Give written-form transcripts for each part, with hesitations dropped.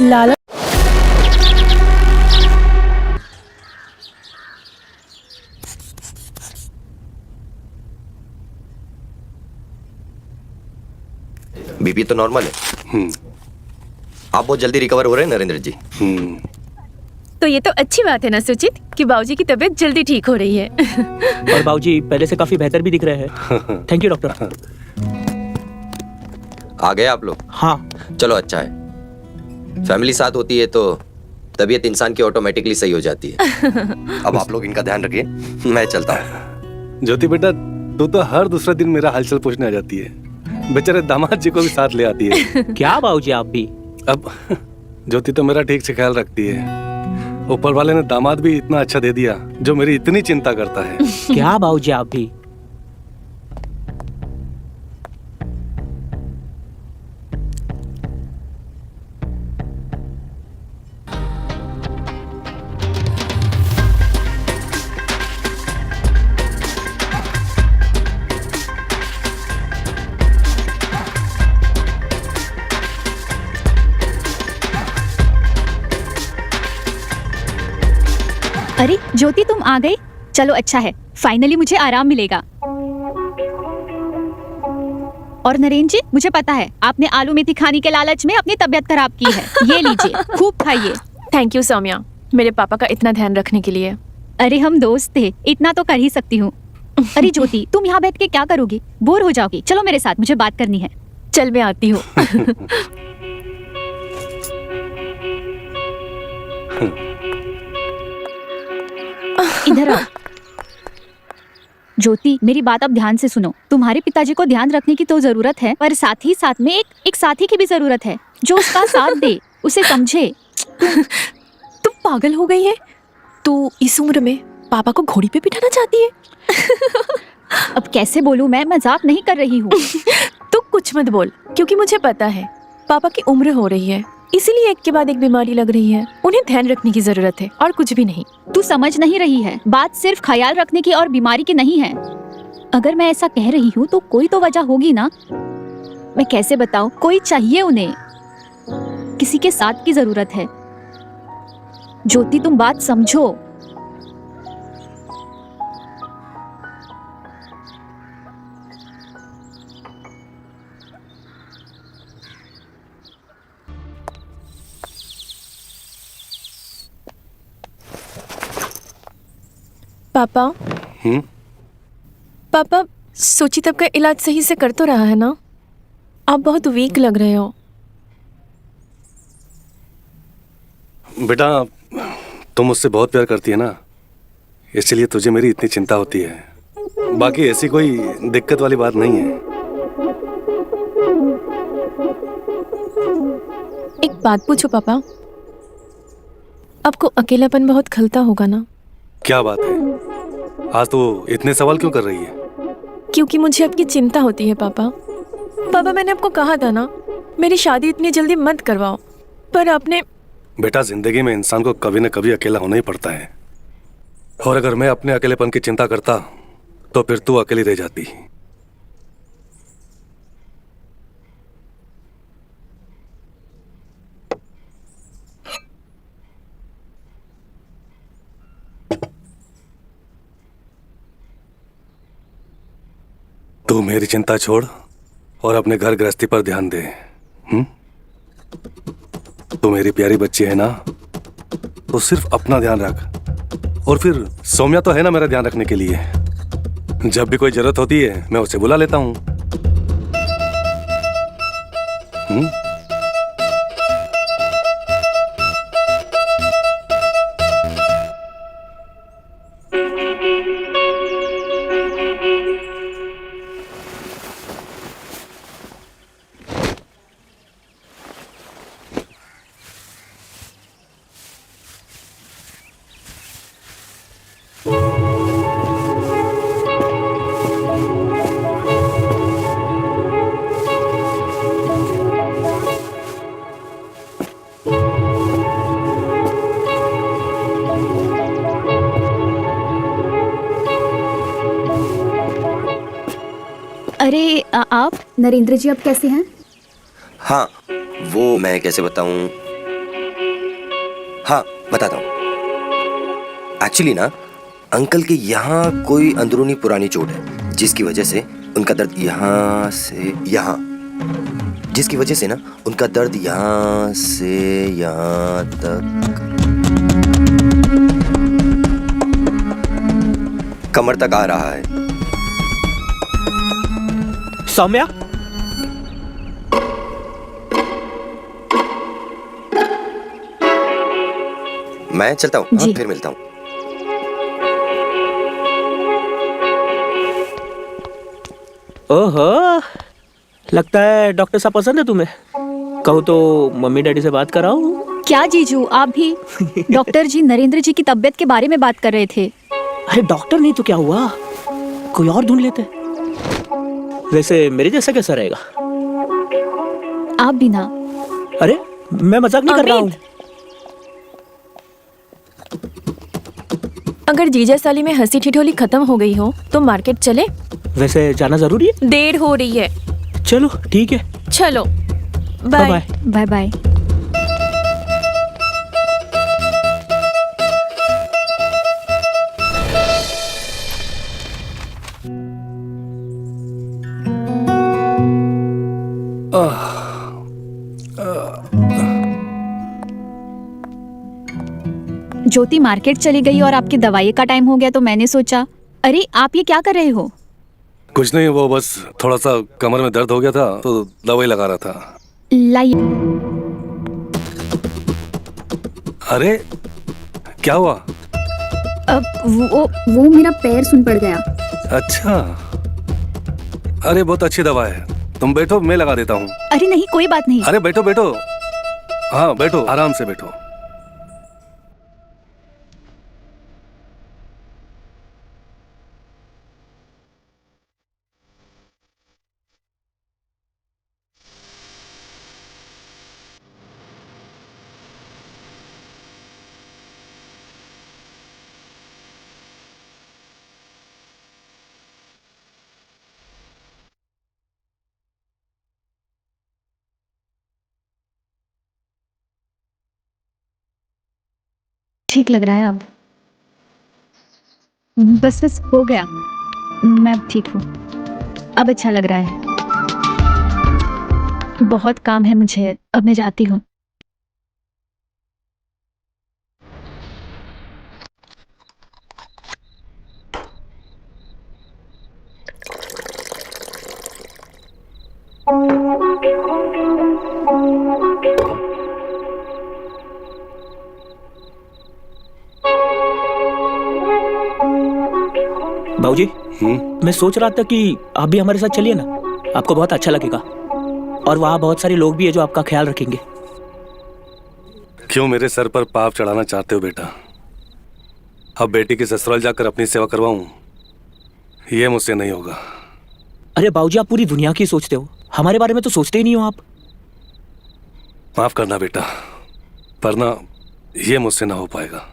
लाला BP तो normal है। आप बहुत जल्दी रिकवर हो रहे हैं नरेंद्र जी। तो ये तो अच्छी बात है ना सुचित कि बाबूजी की तबीयत जल्दी ठीक हो रही है। और बाबूजी पहले से काफी बेहतर भी दिख रहे हैं। Thank you doctor. आ गए आप लोग? हाँ। चलो अच्छा है, फैमिली साथ होती है तो तबीयत इंसान की ऑटोमेटिकली सही हो जाती है। अब आप लोग इनका ध्यान रखिए, मैं चलता हूँ। ज्योति बेटा, तू तो हर दूसरा दिन मेरा हालचाल पूछने आ जाती है। बेचारे दामाद जी को भी साथ ले आती है। क्या बाबूजी आप भी? अब ज्योति तो मेरा ठीक से ख्याल रखती है। ऊपर वाले ने दामाद भी इतना अच्छा दे दिया जो मेरी इतनी चिंता करता है। क्या बाबूजी आप भी? अरे ज्योति, तुम आ गई। चलो अच्छा है, फाइनली मुझे आराम मिलेगा। और नरेंद्र जी, मुझे पता है आपने आलू मेथी खाने के लालच में अपनी तबीयत खराब की है। ये लीजिए, खूब खाइए। थैंक यू सौम्या, मेरे पापा का इतना ध्यान रखने के लिए। अरे हम दोस्त थे, इतना तो कर ही सकती हूँ। अरे ज्योति, तुम यहाँ बैठ के क्या करोगी? बोर हो जाओगी। चलो मेरे साथ, मुझे बात करनी है। चल मैं आती हूँ। इधर आओ। ज्योति, मेरी बात अब ध्यान से सुनो। तुम्हारे पिताजी को ध्यान रखने की तो जरूरत है, पर साथ ही साथ में एक साथी की भी जरूरत है जो उसका साथ दे, उसे समझे। तुम पागल हो गई है? तू इस उम्र में पापा को घोड़ी पे बिठाना चाहती है? अब कैसे बोलूं मैं मजाक नहीं कर रही हूँ। तू कुछ मत बोल, क्योंकि मुझे पता है पापा की उम्र हो रही है, इसीलिए एक के बाद एक बीमारी लग रही है। उन्हें ध्यान रखने की जरूरत है और कुछ भी नहीं। तू समझ नहीं रही है, बात सिर्फ ख्याल रखने की और बीमारी की नहीं है। अगर मैं ऐसा कह रही हूँ तो कोई तो वजह होगी ना। मैं कैसे बताऊं, कोई चाहिए उन्हें, किसी के साथ की जरूरत है। ज्योति, तुम बात समझो। पापा पापा, सुचित का इलाज सही से कर तो रहा है ना? आप बहुत वीक लग रहे हो। बेटा, तुम मुझसे बहुत प्यार करती है ना, इसलिए तुझे मेरी इतनी चिंता होती है। बाकी ऐसी कोई दिक्कत वाली बात नहीं है। एक बात पूछो पापा, आपको अकेलापन बहुत खलता होगा ना? क्या बात है, आज तो इतने सवाल क्यों कर रही है? क्योंकि मुझे आपकी चिंता होती है पापा। पापा, मैंने आपको कहा था ना मेरी शादी इतनी जल्दी मत करवाओ, पर आपने। बेटा, जिंदगी में इंसान को कभी न कभी अकेला होना ही पड़ता है, और अगर मैं अपने अकेलेपन की चिंता करता तो फिर तू अकेली रह जाती। तू मेरी चिंता छोड़ और अपने घर गृहस्थी पर ध्यान दे। तू मेरी प्यारी बच्ची है ना, तो सिर्फ अपना ध्यान रख। और फिर सौम्या तो है ना मेरा ध्यान रखने के लिए। जब भी कोई जरूरत होती है मैं उसे बुला लेता हूँ। अरे आप नरेंद्र जी अब कैसे हैं? हाँ, वो मैं कैसे बताऊं, हाँ बताता हूँ। एक्चुअली ना अंकल के यहाँ कोई अंदरूनी पुरानी चोट है जिसकी वजह से उनका दर्द यहाँ से यहाँ, जिसकी वजह से ना उनका दर्द यहाँ से यहाँ तक, कमर तक आ रहा है। सौम्या, मैं चलता हूँ, हाँ, जी। फिर मिलता हूँ। ओहो, लगता है डॉक्टर साहब पसंद है तुम्हें। कहो तो मम्मी डैडी से बात कराऊं। क्या जीजू, आप भी? डॉक्टर जी नरेंद्र जी की तबीयत के बारे में बात कर रहे थे। अरे डॉक्टर नहीं तो क्या हुआ, कोई और ढूंढ लेते। वैसे मेरे जैसा कैसा रहेगा? आप भी ना। अरे मैं मजाक नहीं कर रहा हूँ। अमित, अगर जीजा साली में हंसी ठिठोली खत्म हो गई हो तो मार्केट चले। वैसे जाना जरूरी है? देर हो रही है। चलो ठीक है, चलो, bye bye. Bye. Bye bye. Jyoti market चली गई और आपकी दवाई का टाइम हो गया तो मैंने सोचा, अरे आप ये क्या कर रहे हो? कुछ नहीं, वो बस थोड़ा सा कमर में दर्द हो गया था तो दवाई लगा रहा था। लाइए। अरे क्या हुआ? अब वो मेरा पैर सुन पड़ गया। अच्छा, अरे बहुत अच्छी दवा है, तुम बैठो, मैं लगा देता हूँ। अरे नहीं, कोई बात नहीं। अरे बैठो बैठो, हाँ बैठो, आराम से बैठो। ठीक लग रहा है अब। बस हो गया, मैं अब ठीक हूँ। अब अच्छा लग रहा है। बहुत काम है मुझे, अब मैं जाती हूँ। बाबूजी, मैं सोच रहा था कि आप भी हमारे साथ चलिए ना, आपको बहुत अच्छा लगेगा। और वहाँ बहुत सारे लोग भी है जो आपका ख्याल रखेंगे। क्यों मेरे सर पर पाप चढ़ाना चाहते हो बेटा? अब बेटी के ससुराल जाकर अपनी सेवा करवाऊं, ये मुझसे नहीं होगा। अरे बाबूजी, आप पूरी दुनिया की सोचते हो, हमारे बारे में तो सोचते ही नहीं हो आप। माफ करना बेटा, वरना ये मुझसे ना हो पाएगा।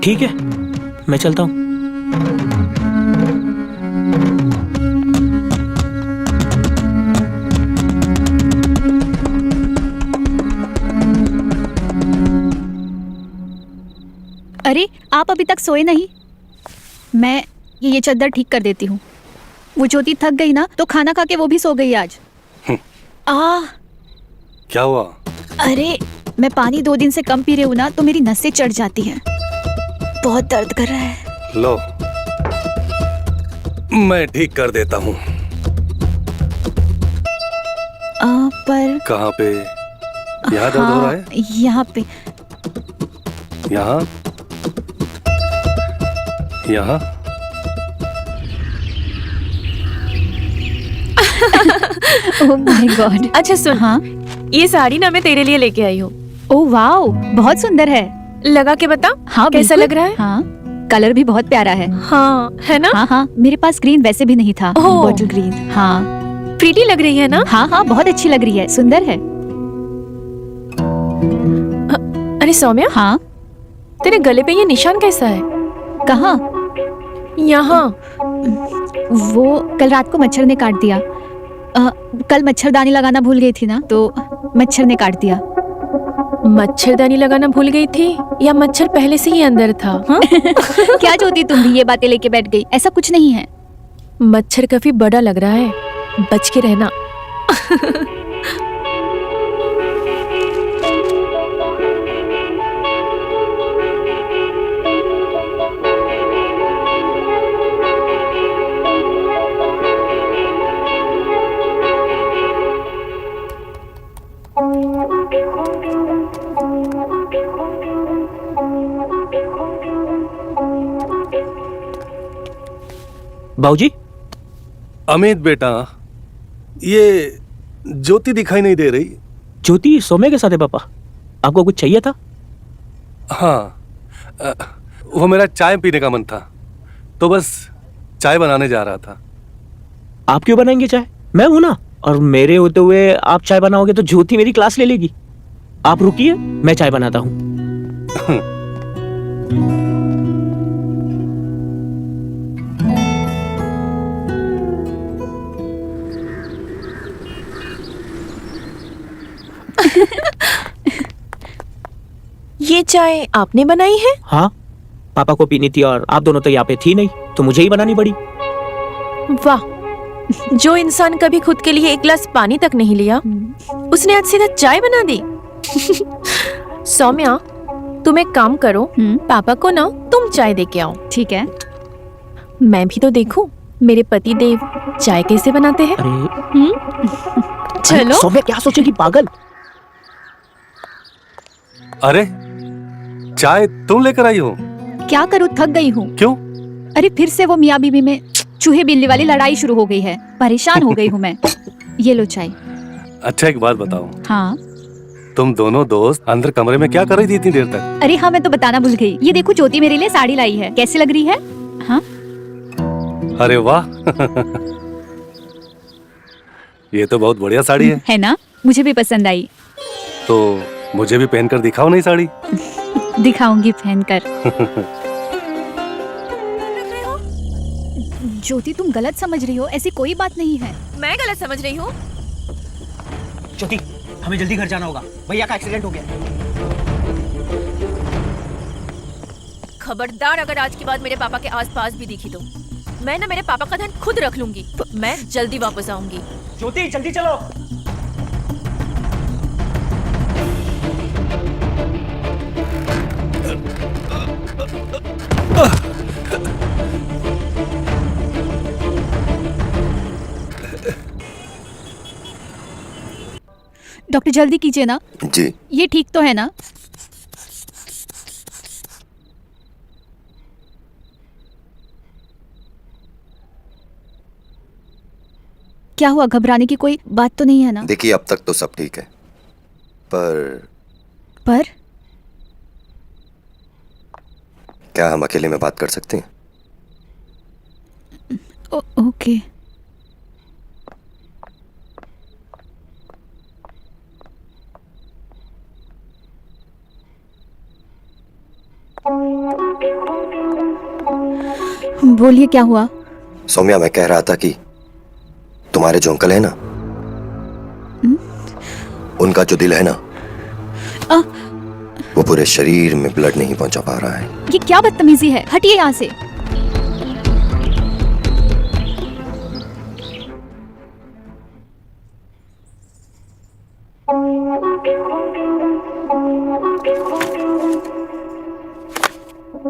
ठीक है, मैं चलता हूँ। अरे आप अभी तक सोए नहीं? मैं ये चादर ठीक कर देती हूँ। वो ज्योति थक गई ना तो खाना खा के वो भी सो गई आज। क्या हुआ? अरे मैं पानी 2 दिन से कम पी रही हूँ ना तो मेरी नसें चढ़ जाती हैं। बहुत दर्द कर रहा है। लो, मैं ठीक कर देता हूँ। पर कहाँ पे? यहाँ दर्द हो रहा है? यहाँ पे। यहाँ? यहाँ? Oh my God. अच्छा सुन, हाँ, ये साड़ी ना मैं तेरे लिए लेके आई हूँ। ओह वाओ, बहुत सुंदर है। लगा के बता। हाँ कैसा बिल्कुल। लग रहा है? हाँ, कलर भी बहुत प्यारा है। हाँ, है ना? हाँ हाँ, मेरे पास ग्रीन वैसे भी नहीं था। ओह। Bottle green. हाँ प्रीटी लग रही है ना? हाँ हाँ, बहुत अच्छी लग रही है, सुंदर है। अरे सौम्या, हाँ, तेरे गले पे ये निशान कैसा है? कहाँ? यहाँ। वो कल रात को मच्छर ने काट दिया। कल मच्छरदानी लगाना भूल गई थी ना तो मच्छर ने काट दिया। मच्छरदानी लगाना भूल गई थी या मच्छर पहले से ही अंदर था? हाँ? क्या ज्योति तुम भी ये बातें लेके बैठ गई? ऐसा कुछ नहीं है। मच्छर काफी बड़ा लग रहा है, बच के रहना। बाबूजी, अमित बेटा, ये ज्योति दिखाई नहीं दे रही। ज्योति सौम्या के साथ है पापा। आपको कुछ चाहिए था? हाँ, वो मेरा चाय पीने का मन था, तो बस चाय बनाने जा रहा था। आप क्यों बनाएंगे चाय? मैं हूं ना। और मेरे होते हुए आप चाय बनाओगे तो ज्योति मेरी क्लास ले लेगी। आप रुकिए, मैं चाय बनाता हूँ। ये चाय आपने बनाई है? हाँ, पापा को पीनी थी और आप दोनों तो यहाँ पे थी नहीं, तो मुझे ही बनानी पड़ी। वाह, जो इंसान कभी खुद के लिए एक गिलास पानी तक नहीं लिया, उसने आज सीधा चाय बना दी। सौम्या, तुम एक काम करो, पापा को ना तुम चाय दे के आओ। ठीक है। मैं भी तो देखूं मेरे पति देव चाय कैसे बनाते हैं। अरे चलो। सौम्या क्या सोचेगी, पागल। अरे, चाय तुम लेकर आई हो? क्या करूँ, थक गई हूँ। क्यों? अरे फिर से वो मियाँ बीवी में चूहे बिल्ली वाली लड़ाई शुरू हो गई है। परेशान हो गई हूँ मैं। ये लो चाय। अच्छा, एक बात बताओ। हाँ। तुम दोनों दोस्त अंदर कमरे में क्या कर रही थी इतनी देर तक? अरे हाँ, मैं तो बताना भूल गई। ये देखो, ज्योति मेरे लिए साड़ी लाई है, कैसी लग रही है? हाँ। अरे वाह। ये तो बहुत बढ़िया साड़ी है। है ना, मुझे भी पसंद आई। तो मुझे भी पहनकर दिखाओ नई साड़ी। दिखाऊंगी पहनकर। ज्योति, तुम गलत समझ रही हो, ऐसी कोई बात नहीं है। मैं गलत समझ रही हूँ? ज्योति, हमें जल्दी घर जाना होगा, भैया का एक्सीडेंट हो गया। खबरदार, अगर आज के बाद मेरे पापा के आसपास भी दिखी तो मैं ना मेरे पापा का ध्यान खुद रख लूंगी। मैं जल्दी वापस आऊंगी। ज्योति, जल्दी चलो। डॉक्टर, जल्दी कीजिए ना। जी। ये ठीक तो है ना? क्या हुआ, घबराने की कोई बात तो नहीं है ना? देखिए, अब तक तो सब ठीक है, पर क्या हम अकेले में बात कर सकते हैं? ओके। बोलिए, क्या हुआ? सौम्या, मैं कह रहा था कि तुम्हारे जो अंकल है ना, उनका जो दिल है ना, वो पूरे शरीर में ब्लड नहीं पहुंचा पा रहा है। ये क्या बदतमीजी है, हटिए यहाँ से।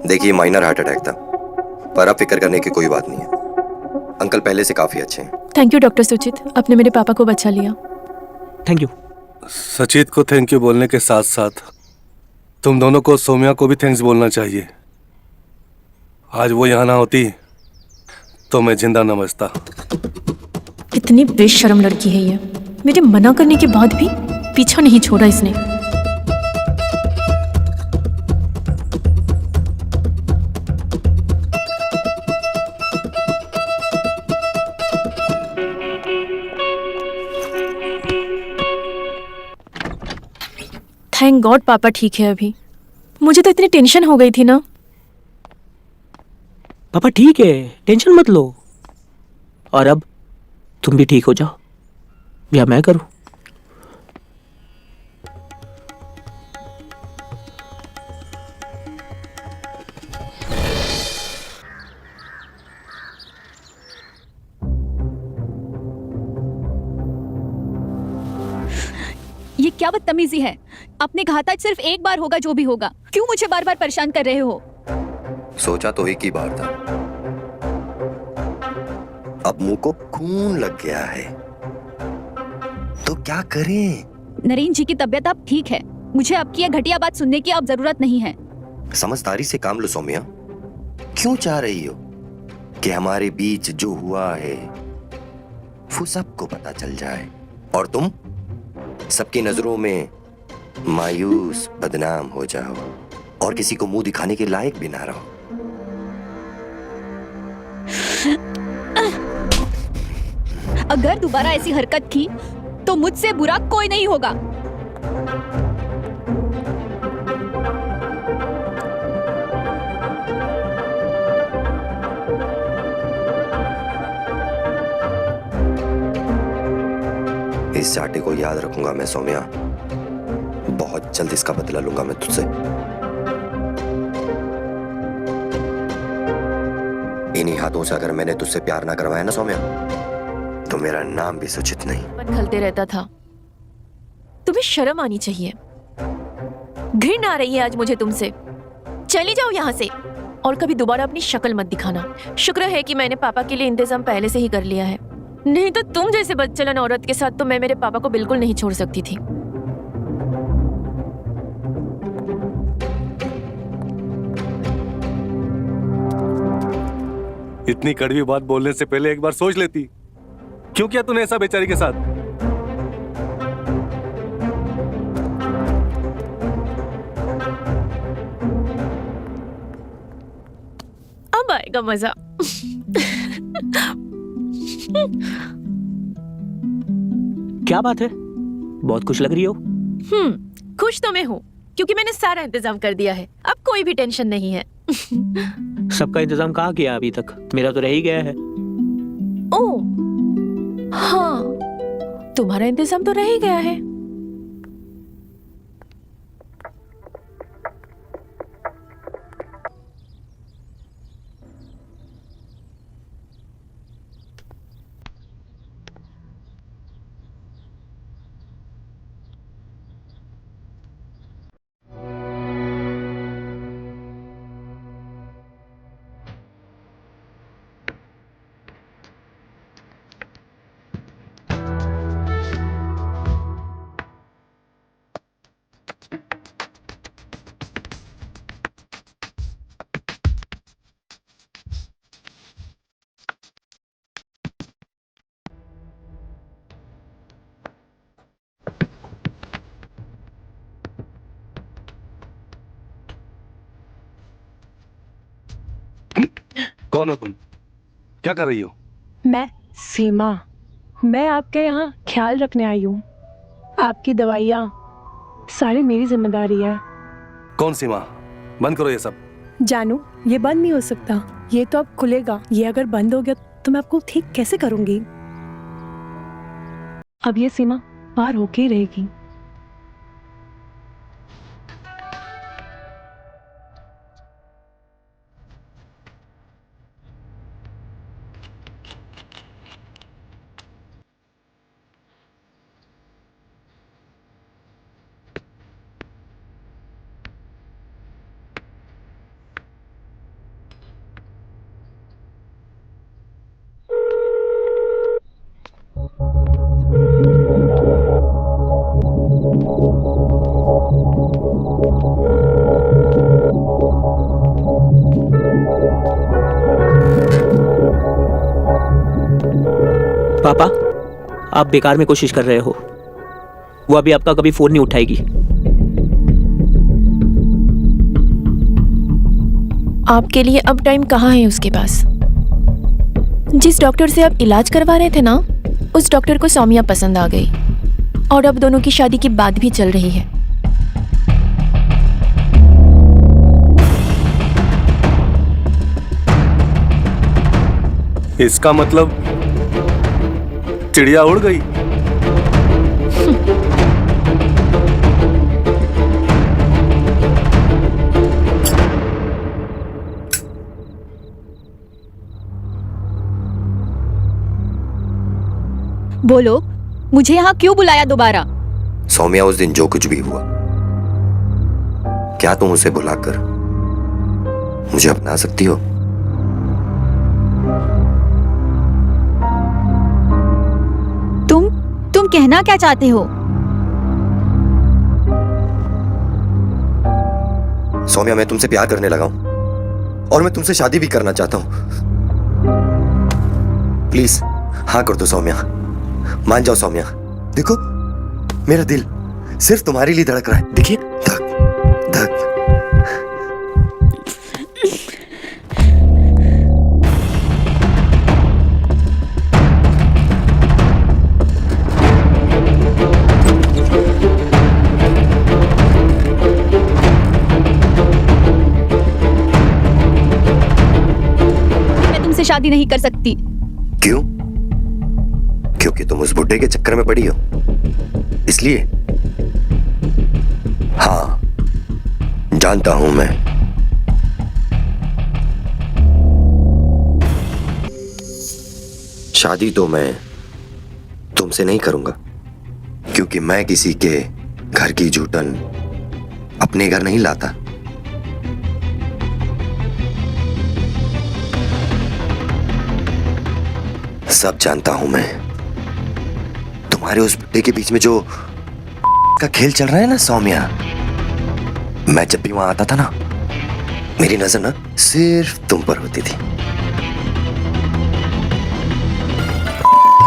देखिए, माइनर हार्ट अटैक था, पर अब फिक्र करने की कोई बात नहीं है। अंकल पहले से काफी अच्छे हैं। थैंक यू डॉक्टर सुचित, आपने मेरे पापा को बचा लिया। Thank you. सचित को थैंक यू बोलने के साथ साथ तुम दोनों को, सौम्या को भी थैंक्स बोलना चाहिए। आज वो यहाँ ना होती तो मैं जिंदा न बचता। कितनी बेशर्म लड़की है ये, मेरे मना करने के बाद भी पीछा नहीं छोड़ा इसने। थैंक गॉड पापा ठीक है अभी। मुझे तो इतनी टेंशन हो गई थी ना। पापा ठीक है, टेंशन मत लो। और अब तुम भी ठीक हो जाओ, या मैं करूं? क्या बदतमीजी है। आपने कहा था सिर्फ एक बार होगा जो भी होगा, क्यों मुझे बार बार परेशान कर रहे हो? सोचा तो एक ही बार था, अब मुंह को खून लग गया है, तो क्या करें? नरेन जी की तबीयत अब ठीक है, मुझे आपकी यह घटिया बात सुनने की अब जरूरत नहीं है। समझदारी से काम लो सौम्या। क्यों चाह रही हो कि हमारे बीच जो हुआ है वो सबको पता चल जाए और तुम सबकी नजरों में मायूस बदनाम हो जाओ और किसी को मुंह दिखाने के लायक भी ना रहो? अगर दोबारा ऐसी हरकत की तो मुझसे बुरा कोई नहीं होगा। इस चाटे को याद रखूंगा मैं सौम्या, बहुत जल्द इसका बदला लूंगा मैं तुझसे। इन्हीं हाथों से अगर मैंने तुझसे प्यार ना करवाया ना सौम्या, तो मेरा नाम भी सुचित नहीं। मन खलते रहता था। तुम्हें शर्म आनी चाहिए। घृणा आ रही है आज मुझे तुमसे। चली जाओ यहाँ से और कभी दोबारा अपनी शक्ल मत दिखाना। शुक्र है कि मैंने पापा के लिए इंतजाम पहले से ही कर लिया है, नहीं तो तुम जैसे बदचलन औरत के साथ तो मैं मेरे पापा को बिल्कुल नहीं छोड़ सकती थी। इतनी कड़वी बात बोलने से पहले एक बार सोच लेती। क्यों किया तूने ऐसा बेचारी के साथ? अब आएगा मजा। क्या बात है, बहुत खुश लग रही हो। खुश तो मैं हूँ क्योंकि मैंने सारा इंतजाम कर दिया है, अब कोई भी टेंशन नहीं है। सबका इंतजाम कहाँ किया अभी तक? मेरा तो रह ही गया है। ओ हाँ, तुम्हारा इंतजाम तो रह ही गया है। कौन हो तुम? क्या कर रही हो? मैं सीमा, मैं आपके यहाँ ख्याल रखने आई हूँ। आपकी दवाइयाँ सारी मेरी जिम्मेदारी है। कौन सीमा? बंद करो ये सब। जानू, ये बंद नहीं हो सकता, ये तो अब खुलेगा। ये अगर बंद हो गया तो मैं आपको ठीक कैसे करूँगी? अब ये सीमा पार होके ही रहेगी। पापा, आप बेकार में कोशिश कर रहे हो। वो अभी आपका कभी फोन नहीं उठाएगी। आपके लिए अब टाइम कहाँ है उसके पास? जिस डॉक्टर से आप इलाज करवा रहे थे ना, उस डॉक्टर को सौम्या पसंद आ गई और अब दोनों की शादी की बात भी चल रही है। इसका मतलब चिड़िया उड़ गई। बोलो, मुझे यहाँ क्यों बुलाया दोबारा? सौम्या, उस दिन जो कुछ भी हुआ, क्या तुम उसे बुलाकर मुझे अपना सकती हो? तुम कहना क्या चाहते हो? सौम्या, मैं तुमसे प्यार करने लगा हूं और मैं तुमसे शादी भी करना चाहता हूं। प्लीज हाँ कर दो सौम्या, मान जाओ सौम्या। देखो मेरा दिल सिर्फ तुम्हारे लिए धड़क रहा है, देखिए धक धक। मैं तुमसे शादी नहीं कर सकती। क्यों? क्योंकि तुम उस बुड्ढे के चक्कर में पड़ी हो, इसलिए? हाँ जानता हूं मैं। शादी तो मैं तुमसे नहीं करूंगा, क्योंकि मैं किसी के घर की जूठन अपने घर नहीं लाता। सब जानता हूं मैं। तुम्हारे उस बुड्ढे के बीच में जो का खेल चल रहा है ना सौम्या, मैं जब भी वहां आता था ना, मेरी नजर ना सिर्फ तुम पर होती थी।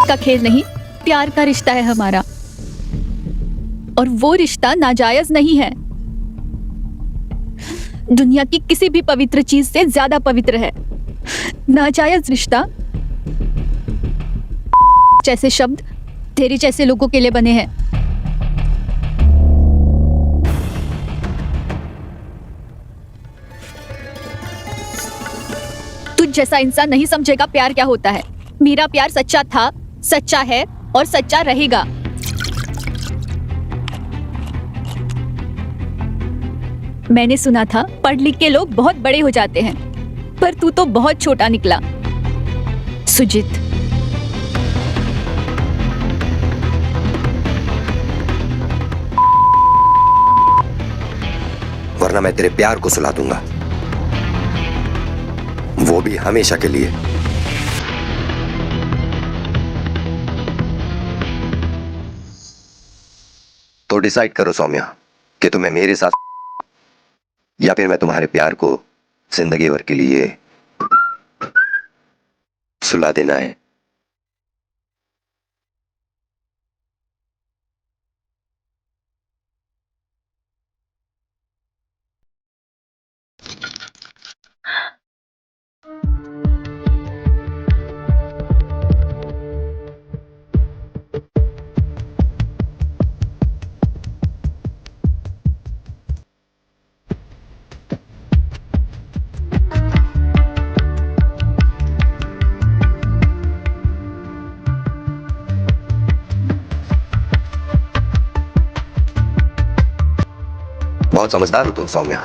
का खेल नहीं, प्यार का रिश्ता है हमारा, और वो रिश्ता नाजायज नहीं है। दुनिया की किसी भी पवित्र चीज से ज्यादा पवित्र है। नाजायज रिश्ता जैसे शब्द तेरे जैसे लोगों के लिए बने हैं। तुझ जैसा इंसान नहीं समझेगा प्यार क्या होता है। मेरा प्यार सच्चा था, सच्चा है और सच्चा रहेगा। मैंने सुना था पढ़ लिख के लोग बहुत बड़े हो जाते हैं, पर तू तो बहुत छोटा निकला सुजीत। वरना मैं तेरे प्यार को सुला दूंगा, वो भी हमेशा के लिए। तो डिसाइड करो सौम्या कि तुम्हें मेरे साथ या फिर मैं तुम्हारे प्यार को जिंदगी भर के लिए सुला देना है। बहुत समझदार हो तुम सौम्या।